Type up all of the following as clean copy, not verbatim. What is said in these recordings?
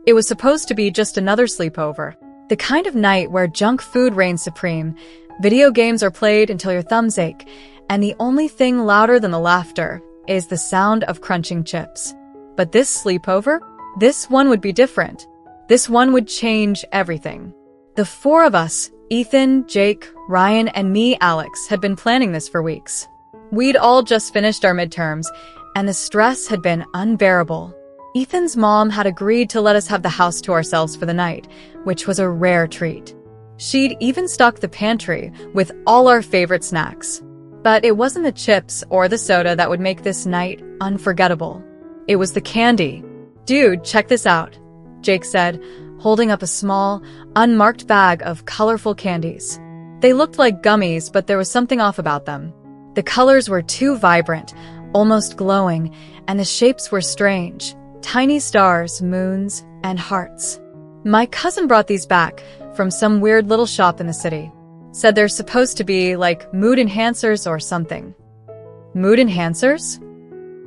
It was supposed to be just another sleepover. The kind of night where junk food reigns supreme, video games are played until your thumbs ache, and the only thing louder than the laughter is the sound of crunching chips. But this sleepover? This one would be different. This one would change everything. The four of us, Ethan, Jake, Ryan, and me, Alex, had been planning this for weeks. We'd all just finished our midterms, and the stress had been unbearable. Ethan's mom had agreed to let us have the house to ourselves for the night, which was a rare treat. She'd even stocked the pantry with all our favorite snacks. But it wasn't the chips or the soda that would make this night unforgettable. It was the candy. "Dude, check this out," Jake said, holding up a small, unmarked bag of colorful candies. They looked like gummies, but there was something off about them. The colors were too vibrant, almost glowing, and the shapes were strange. Tiny stars, moons, and hearts. My cousin brought these back from some weird little shop in the city. Said they're supposed to be like mood enhancers or something. Mood enhancers?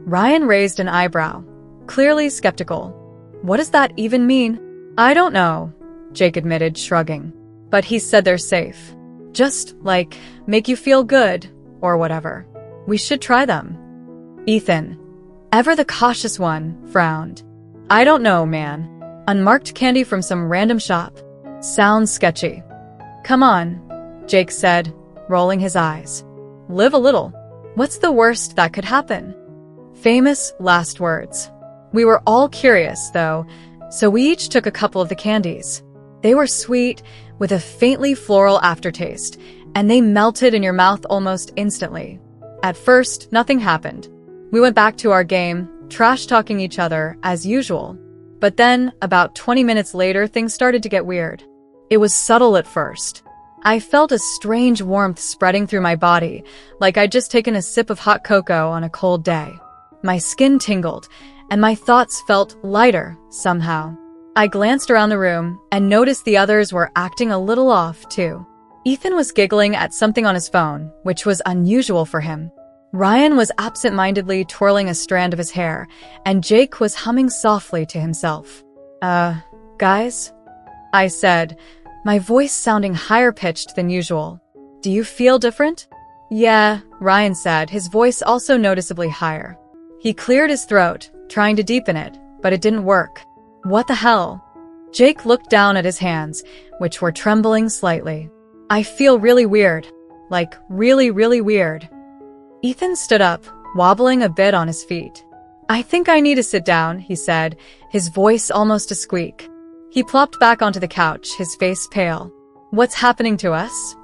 Ryan raised an eyebrow, clearly skeptical. What does that even mean? I don't know, Jake admitted, shrugging. But he said they're safe. Just, like, make you feel good, or whatever. We should try them. Ethan, ever the cautious one, frowned. I don't know, man. Unmarked candy from some random shop. Sounds sketchy. Come on, Jake said, rolling his eyes. Live a little. What's the worst that could happen? Famous last words. We were all curious, though, so we each took a couple of the candies. They were sweet, with a faintly floral aftertaste, and they melted in your mouth almost instantly. At first, nothing happened. We went back to our game, trash-talking each other, as usual. But then, about 20 minutes later, things started to get weird. It was subtle at first. I felt a strange warmth spreading through my body, like I'd just taken a sip of hot cocoa on a cold day. My skin tingled, and my thoughts felt lighter, somehow. I glanced around the room and noticed the others were acting a little off, too. Ethan was giggling at something on his phone, which was unusual for him. Ryan was absent-mindedly twirling a strand of his hair, and Jake was humming softly to himself. Guys? I said, my voice sounding higher-pitched than usual. Do you feel different? Yeah, Ryan said, his voice also noticeably higher. He cleared his throat, trying to deepen it, but it didn't work. What the hell? Jake looked down at his hands, which were trembling slightly. I feel really weird. Like, really, really weird. Ethan stood up, wobbling a bit on his feet. I think I need to sit down, he said, his voice almost a squeak. He plopped back onto the couch, his face pale. What's happening to us?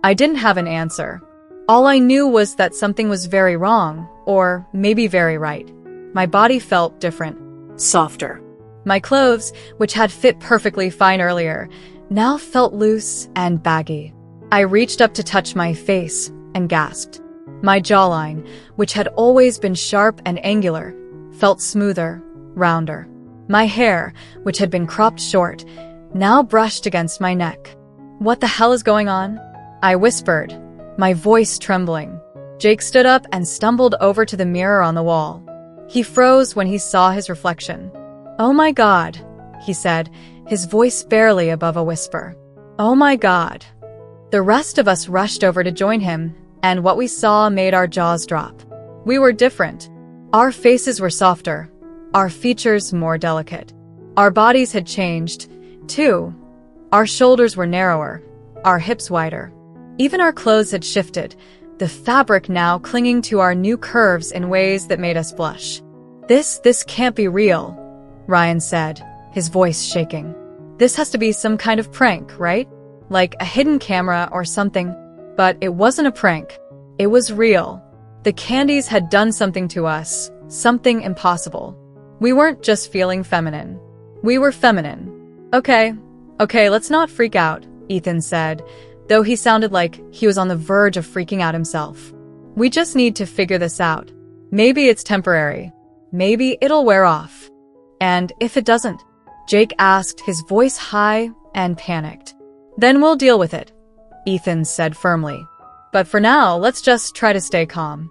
I didn't have an answer. All I knew was that something was very wrong, or maybe very right. My body felt different. Softer. My clothes, which had fit perfectly fine earlier, now felt loose and baggy. I reached up to touch my face and gasped. My jawline, which had always been sharp and angular, felt smoother, rounder. My hair, which had been cropped short, now brushed against my neck. What the hell is going on? I whispered, my voice trembling. Jake stood up and stumbled over to the mirror on the wall. He froze when he saw his reflection. Oh my God, he said, his voice barely above a whisper. Oh my God. The rest of us rushed over to join him, and what we saw made our jaws drop. We were different. Our faces were softer, our features more delicate. Our bodies had changed, too. Our shoulders were narrower, our hips wider. Even our clothes had shifted, the fabric now clinging to our new curves in ways that made us blush. This can't be real, Ryan said, his voice shaking. This has to be some kind of prank, right? Like a hidden camera or something. But it wasn't a prank. It was real. The candies had done something to us, something impossible. We weren't just feeling feminine. We were feminine. Okay, let's not freak out, Ethan said, though he sounded like he was on the verge of freaking out himself. We just need to figure this out. Maybe it's temporary. Maybe it'll wear off. And if it doesn't? Jake asked, his voice high and panicked. Then we'll deal with it, Ethan said firmly. But for now, let's just try to stay calm.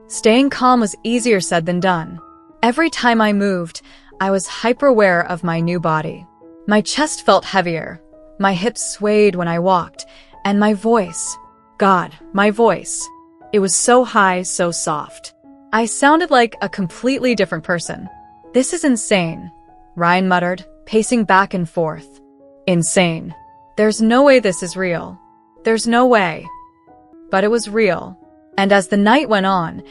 Staying calm was easier said than done. Every time I moved, I was hyper-aware of my new body. My chest felt heavier, my hips swayed when I walked, and my voice, God, my voice. It was so high, so soft. I sounded like a completely different person. This is insane, Ryan muttered, pacing back and forth. Insane. There's no way this is real. There's no way. But it was real. And as the night went on,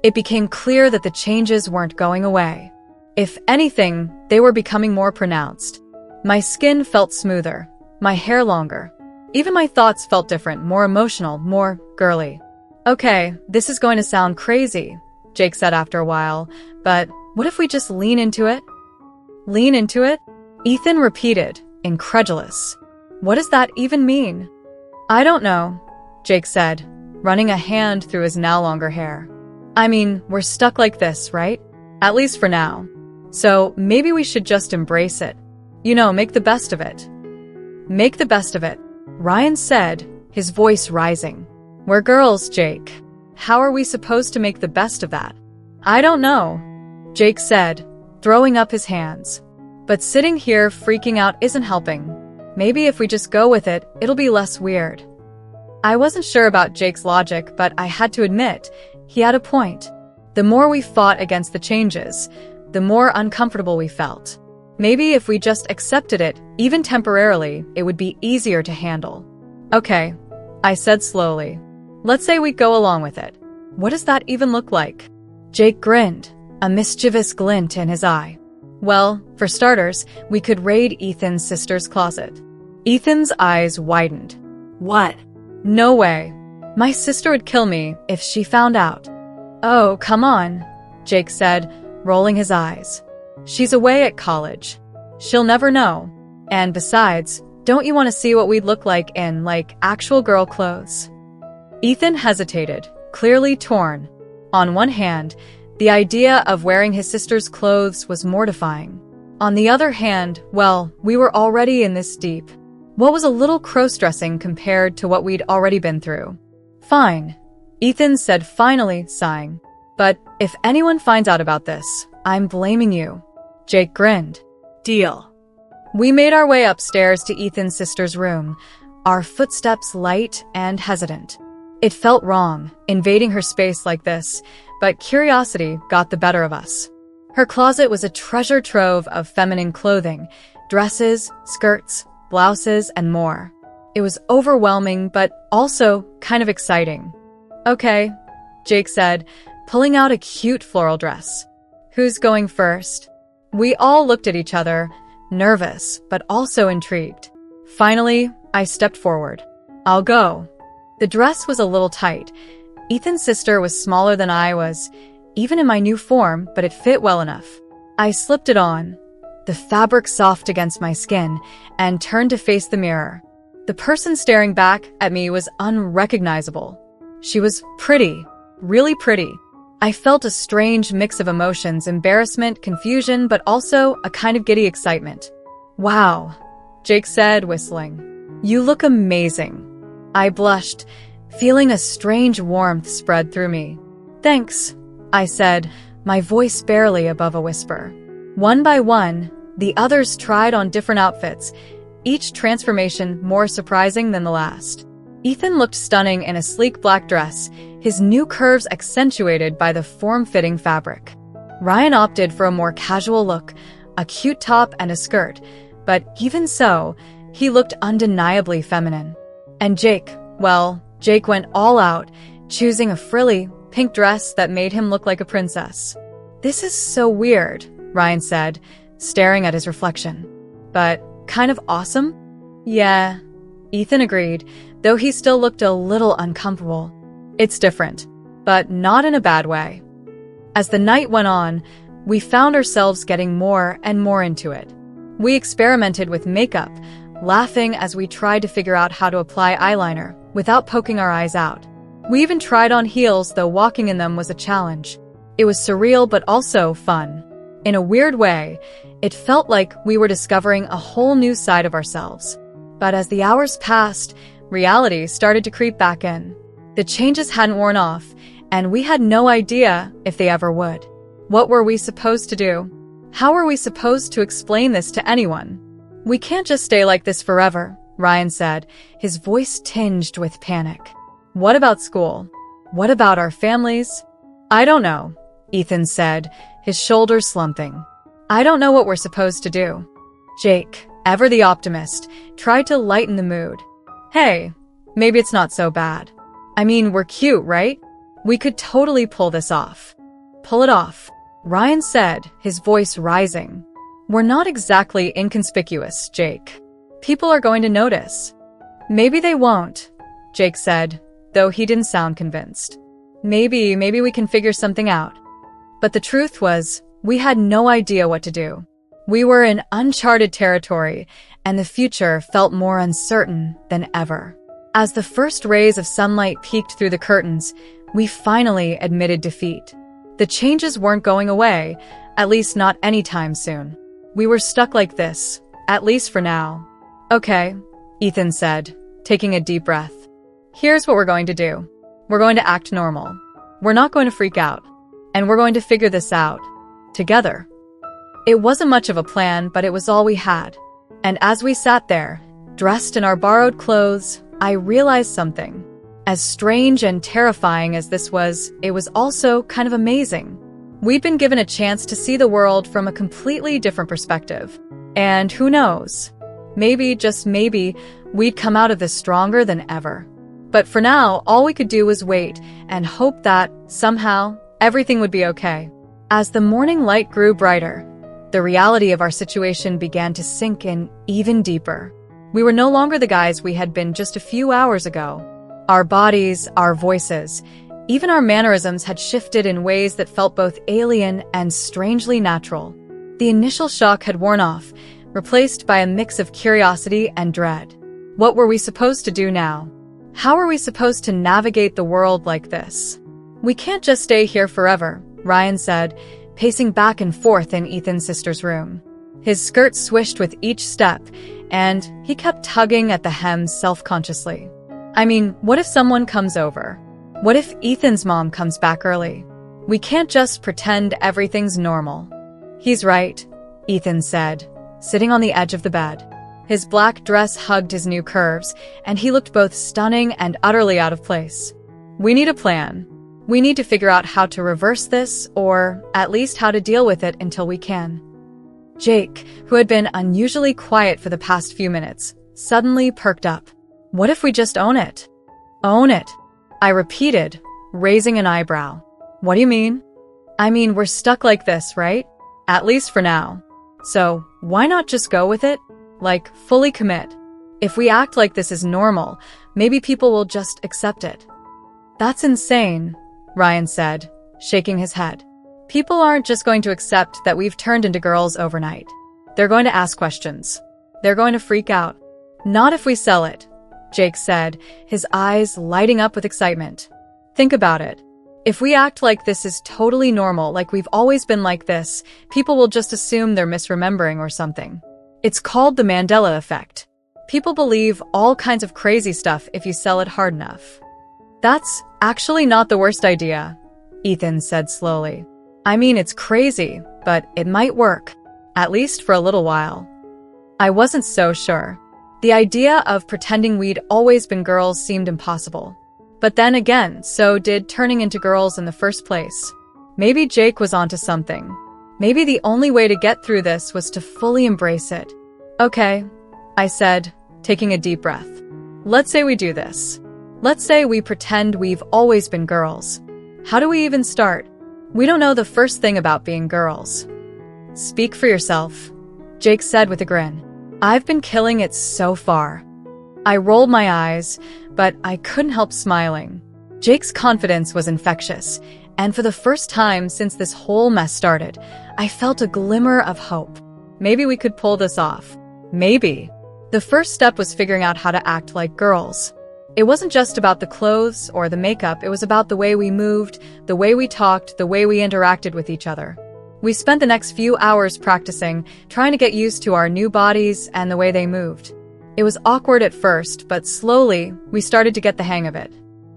it became clear that the changes weren't going away. If anything, they were becoming more pronounced. My skin felt smoother, my hair longer. Even my thoughts felt different, more emotional, more girly. Okay, this is going to sound crazy, Jake said after a while, but what if we just lean into it? Lean into it? Ethan repeated, incredulous. What does that even mean? I don't know, Jake said, running a hand through his now longer hair. I mean, we're stuck like this, right? At least for now. So maybe we should just embrace it. You know, make the best of it. Make the best of it, Ryan said, his voice rising. We're girls, Jake. How are we supposed to make the best of that? I don't know, Jake said, throwing up his hands. But sitting here freaking out isn't helping. Maybe if we just go with it, it'll be less weird. I wasn't sure about Jake's logic, but I had to admit, he had a point. The more we fought against the changes, the more uncomfortable we felt. Maybe if we just accepted it, even temporarily, it would be easier to handle. Okay, I said slowly. Let's say we go along with it. What does that even look like? Jake grinned, a mischievous glint in his eye. Well, for starters, we could raid Ethan's sister's closet. Ethan's eyes widened. What? No way. My sister would kill me if she found out. Oh, come on, Jake said, rolling his eyes. She's away at college. She'll never know. And besides, don't you want to see what we'd look like in, actual girl clothes? Ethan hesitated, clearly torn. On one hand, the idea of wearing his sister's clothes was mortifying. On the other hand, well, we were already in this deep. What was a little cross-dressing compared to what we'd already been through? Fine, Ethan said finally, sighing. But if anyone finds out about this, I'm blaming you. Jake grinned. Deal. We made our way upstairs to Ethan's sister's room, our footsteps light and hesitant. It felt wrong, invading her space like this, but curiosity got the better of us. Her closet was a treasure trove of feminine clothing, dresses, skirts, blouses, and more. It was overwhelming, but also kind of exciting. Okay, Jake said, pulling out a cute floral dress. Who's going first? We all looked at each other, nervous, but also intrigued. Finally, I stepped forward. I'll go. The dress was a little tight. Ethan's sister was smaller than I was, even in my new form, but it fit well enough. I slipped it on, the fabric soft against my skin, and turned to face the mirror. The person staring back at me was unrecognizable. She was pretty, really pretty. I felt a strange mix of emotions, embarrassment, confusion, but also a kind of giddy excitement. Wow, Jake said, whistling. You look amazing. I blushed, feeling a strange warmth spread through me. Thanks, I said, my voice barely above a whisper. One by one, the others tried on different outfits, each transformation more surprising than the last. Ethan looked stunning in a sleek black dress, his new curves accentuated by the form-fitting fabric. Ryan opted for a more casual look, a cute top and a skirt, but even so, he looked undeniably feminine. And Jake, well, Jake went all out, choosing a frilly, pink dress that made him look like a princess. This is so weird, Ryan said, staring at his reflection. But kind of awesome? Yeah, Ethan agreed, though he still looked a little uncomfortable. It's different, but not in a bad way. As the night went on, we found ourselves getting more and more into it. We experimented with makeup, laughing as we tried to figure out how to apply eyeliner without poking our eyes out. We even tried on heels, though walking in them was a challenge. It was surreal but also fun. In a weird way, it felt like we were discovering a whole new side of ourselves. But as the hours passed, reality started to creep back in. The changes hadn't worn off, and we had no idea if they ever would. What were we supposed to do? How are we supposed to explain this to anyone? We can't just stay like this forever, Ryan said, his voice tinged with panic. What about school? What about our families? I don't know, Ethan said, his shoulders slumping. I don't know what we're supposed to do. Jake, ever the optimist, tried to lighten the mood. Hey, maybe it's not so bad. I mean, we're cute, right? We could totally pull this off. Pull it off, Ryan said, his voice rising. We're not exactly inconspicuous, Jake. People are going to notice. Maybe they won't, Jake said, though he didn't sound convinced. Maybe we can figure something out. But the truth was, we had no idea what to do. We were in uncharted territory, and the future felt more uncertain than ever. As the first rays of sunlight peeked through the curtains, we finally admitted defeat. The changes weren't going away, at least not anytime soon. We were stuck like this, at least for now. Okay, Ethan said, taking a deep breath. Here's what we're going to do. We're going to act normal. We're not going to freak out. And we're going to figure this out. Together. It wasn't much of a plan, but it was all we had. And as we sat there, dressed in our borrowed clothes, I realized something. As strange and terrifying as this was, it was also kind of amazing. We'd been given a chance to see the world from a completely different perspective. And who knows? Maybe, just maybe, we'd come out of this stronger than ever. But for now, all we could do was wait and hope that, somehow, everything would be okay. As the morning light grew brighter, the reality of our situation began to sink in even deeper. We were no longer the guys we had been just a few hours ago. Our bodies, our voices, even our mannerisms had shifted in ways that felt both alien and strangely natural. The initial shock had worn off, replaced by a mix of curiosity and dread. What were we supposed to do now? How are we supposed to navigate the world like this? We can't just stay here forever, Ryan said, pacing back and forth in Ethan's sister's room. His skirt swished with each step, and he kept tugging at the hem self-consciously. I mean, what if someone comes over? What if Ethan's mom comes back early? We can't just pretend everything's normal. He's right, Ethan said, sitting on the edge of the bed. His black dress hugged his new curves, and he looked both stunning and utterly out of place. We need a plan. We need to figure out how to reverse this, or at least how to deal with it until we can. Jake, who had been unusually quiet for the past few minutes, suddenly perked up. What if we just own it? Own it, I repeated, raising an eyebrow. What do you mean? I mean, we're stuck like this, right? At least for now. So, why not just go with it? Like, fully commit. If we act like this is normal, maybe people will just accept it. That's insane, Ryan said, shaking his head. People aren't just going to accept that we've turned into girls overnight. They're going to ask questions. They're going to freak out. Not if we sell it, Jake said, his eyes lighting up with excitement. Think about it. If we act like this is totally normal, like we've always been like this, people will just assume they're misremembering or something. It's called the Mandela effect. People believe all kinds of crazy stuff if you sell it hard enough. That's actually not the worst idea, Ethan said slowly. I mean, it's crazy, but it might work, at least for a little while. I wasn't so sure. The idea of pretending we'd always been girls seemed impossible. But then again, so did turning into girls in the first place. Maybe Jake was onto something. Maybe the only way to get through this was to fully embrace it. Okay, I said, taking a deep breath. Let's say we do this. Let's say we pretend we've always been girls. How do we even start? We don't know the first thing about being girls. Speak for yourself, Jake said with a grin. I've been killing it so far. I rolled my eyes, but I couldn't help smiling. Jake's confidence was infectious, and for the first time since this whole mess started, I felt a glimmer of hope. Maybe we could pull this off. Maybe. The first step was figuring out how to act like girls. It wasn't just about the clothes or the makeup, it was about the way we moved, the way we talked, the way we interacted with each other. We spent the next few hours practicing, trying to get used to our new bodies and the way they moved. It was awkward at first, but slowly, we started to get the hang of it.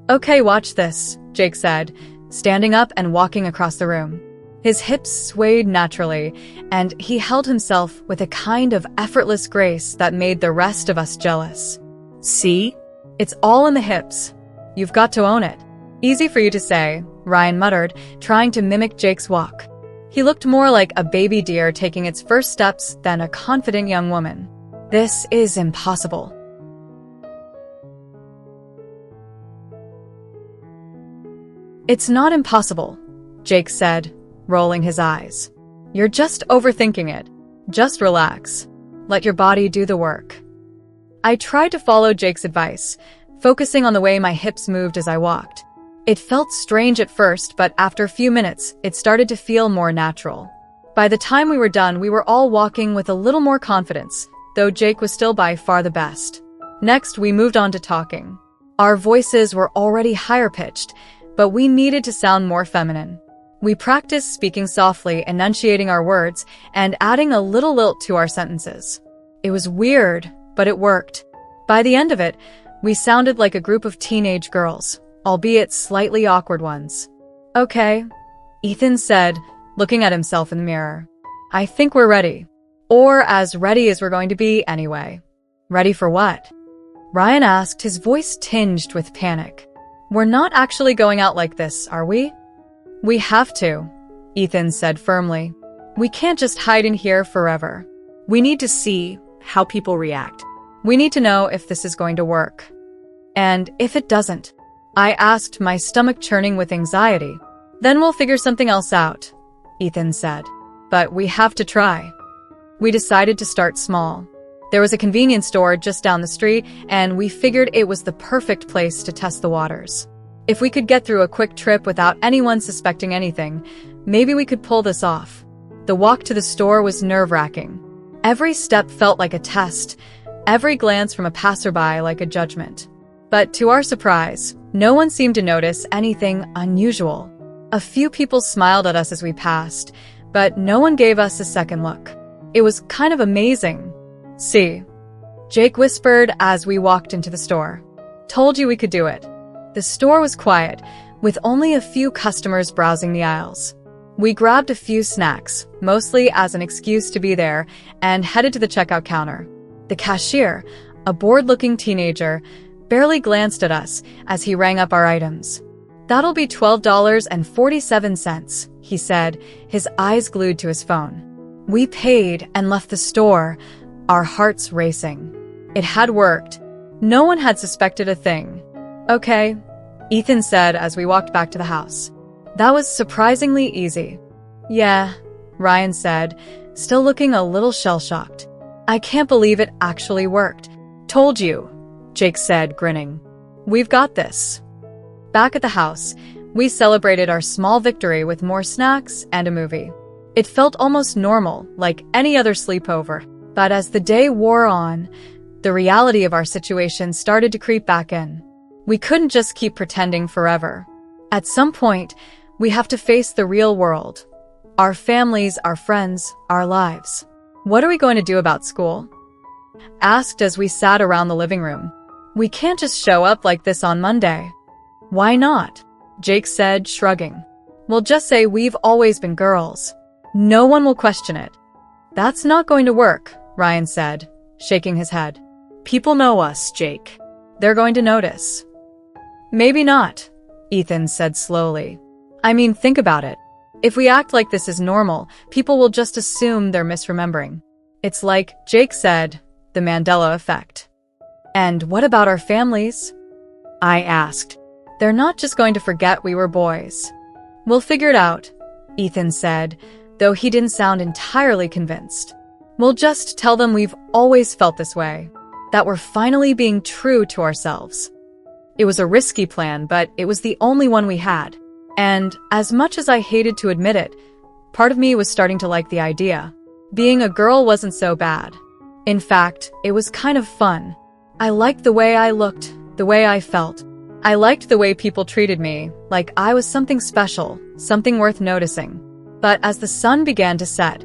Okay, watch this, Jake said, standing up and walking across the room. His hips swayed naturally, and he held himself with a kind of effortless grace that made the rest of us jealous. See? It's all in the hips. You've got to own it. Easy for you to say, Ryan muttered, trying to mimic Jake's walk. He looked more like a baby deer taking its first steps than a confident young woman. This is impossible. It's not impossible, Jake said, rolling his eyes. You're just overthinking it. Just relax. Let your body do the work. I tried to follow Jake's advice, focusing on the way my hips moved as I walked. It felt strange at first, but after a few minutes, it started to feel more natural. By the time we were done, we were all walking with a little more confidence, though Jake was still by far the best. Next, we moved on to talking. Our voices were already higher-pitched, but we needed to sound more feminine. We practiced speaking softly, enunciating our words, and adding a little lilt to our sentences. It was weird, but it worked. By the end of it, we sounded like a group of teenage girls, albeit slightly awkward ones. Okay, Ethan said, looking at himself in the mirror. I think we're ready. Or as ready as we're going to be anyway. Ready for what? Ryan asked, his voice tinged with panic. We're not actually going out like this, are we? We have to, Ethan said firmly. We can't just hide in here forever. We need to see how people react. We need to know if this is going to work. And if it doesn't, I asked, my stomach churning with anxiety. Then we'll figure something else out, Ethan said. But we have to try. We decided to start small. There was a convenience store just down the street, and we figured it was the perfect place to test the waters. If we could get through a quick trip without anyone suspecting anything, maybe we could pull this off. The walk to the store was nerve-wracking. Every step felt like a test, every glance from a passerby like a judgment. But to our surprise, no one seemed to notice anything unusual. A few people smiled at us as we passed, but no one gave us a second look. It was kind of amazing. See, Jake whispered as we walked into the store. Told you we could do it. The store was quiet, with only a few customers browsing the aisles. We grabbed a few snacks, mostly as an excuse to be there, and headed to the checkout counter. The cashier, a bored-looking teenager, barely glanced at us as he rang up our items. That'll be $12.47, he said, his eyes glued to his phone. We paid and left the store, our hearts racing. It had worked. No one had suspected a thing. Okay, Ethan said as we walked back to the house. That was surprisingly easy. Yeah, Ryan said, still looking a little shell-shocked. I can't believe it actually worked. Told you, Jake said, grinning. We've got this. Back at the house, we celebrated our small victory with more snacks and a movie. It felt almost normal, like any other sleepover. But as the day wore on, the reality of our situation started to creep back in. We couldn't just keep pretending forever. At some point, we have to face the real world. Our families, our friends, our lives. What are we going to do about school? Asked as we sat around the living room. We can't just show up like this on Monday. Why not? Jake said, shrugging. We'll just say we've always been girls. No one will question it. That's not going to work, Ryan said, shaking his head. People know us, Jake. They're going to notice. Maybe not, Ethan said slowly. I mean, think about it. If we act like this is normal, people will just assume they're misremembering. It's like Jake said, the Mandela effect. And what about our families? I asked. They're not just going to forget we were boys. We'll figure it out, Ethan said, though he didn't sound entirely convinced. We'll just tell them we've always felt this way, that we're finally being true to ourselves. It was a risky plan, but it was the only one we had. And as much as I hated to admit it, part of me was starting to like the idea. Being a girl wasn't so bad. In fact, it was kind of fun. I liked the way I looked, the way I felt. I liked the way people treated me, like I was something special, something worth noticing. But as the sun began to set,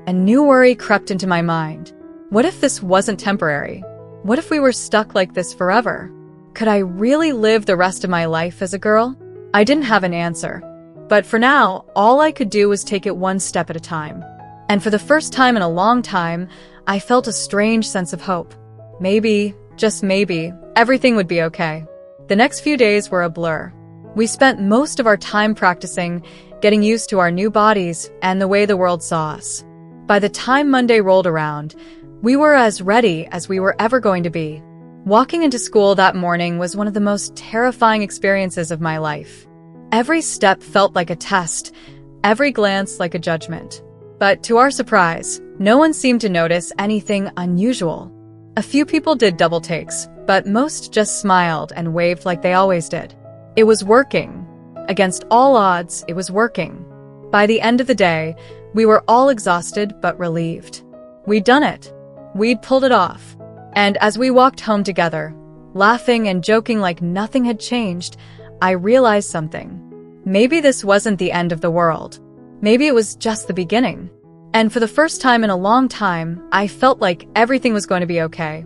a new worry crept into my mind. What if this wasn't temporary? What if we were stuck like this forever? Could I really live the rest of my life as a girl? I didn't have an answer. But for now, all I could do was take it one step at a time. And for the first time in a long time, I felt a strange sense of hope. Maybe, just maybe, everything would be okay. The next few days were a blur. We spent most of our time practicing, getting used to our new bodies and the way the world saw us. By the time Monday rolled around, we were as ready as we were ever going to be. Walking into school that morning was one of the most terrifying experiences of my life. Every step felt like a test, every glance like a judgment. But to our surprise, no one seemed to notice anything unusual. A few people did double takes, but most just smiled and waved like they always did. It was working. Against all odds, it was working. By the end of the day, we were all exhausted but relieved. We'd done it. We'd pulled it off. And as we walked home together, laughing and joking like nothing had changed, I realized something. Maybe this wasn't the end of the world. Maybe it was just the beginning. And for the first time in a long time, I felt like everything was going to be okay.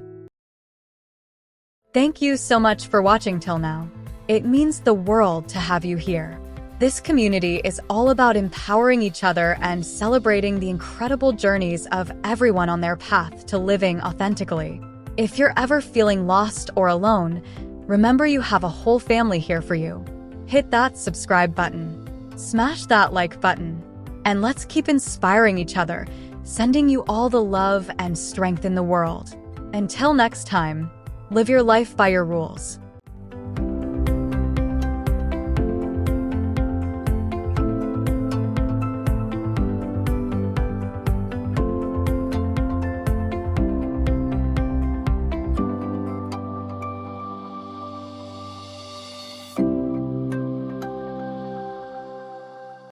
Thank you so much for watching till now. It means the world to have you here. This community is all about empowering each other and celebrating the incredible journeys of everyone on their path to living authentically. If you're ever feeling lost or alone, remember you have a whole family here for you. Hit that subscribe button. Smash that like button. And let's keep inspiring each other, sending you all the love and strength in the world. Until next time, live your life by your rules.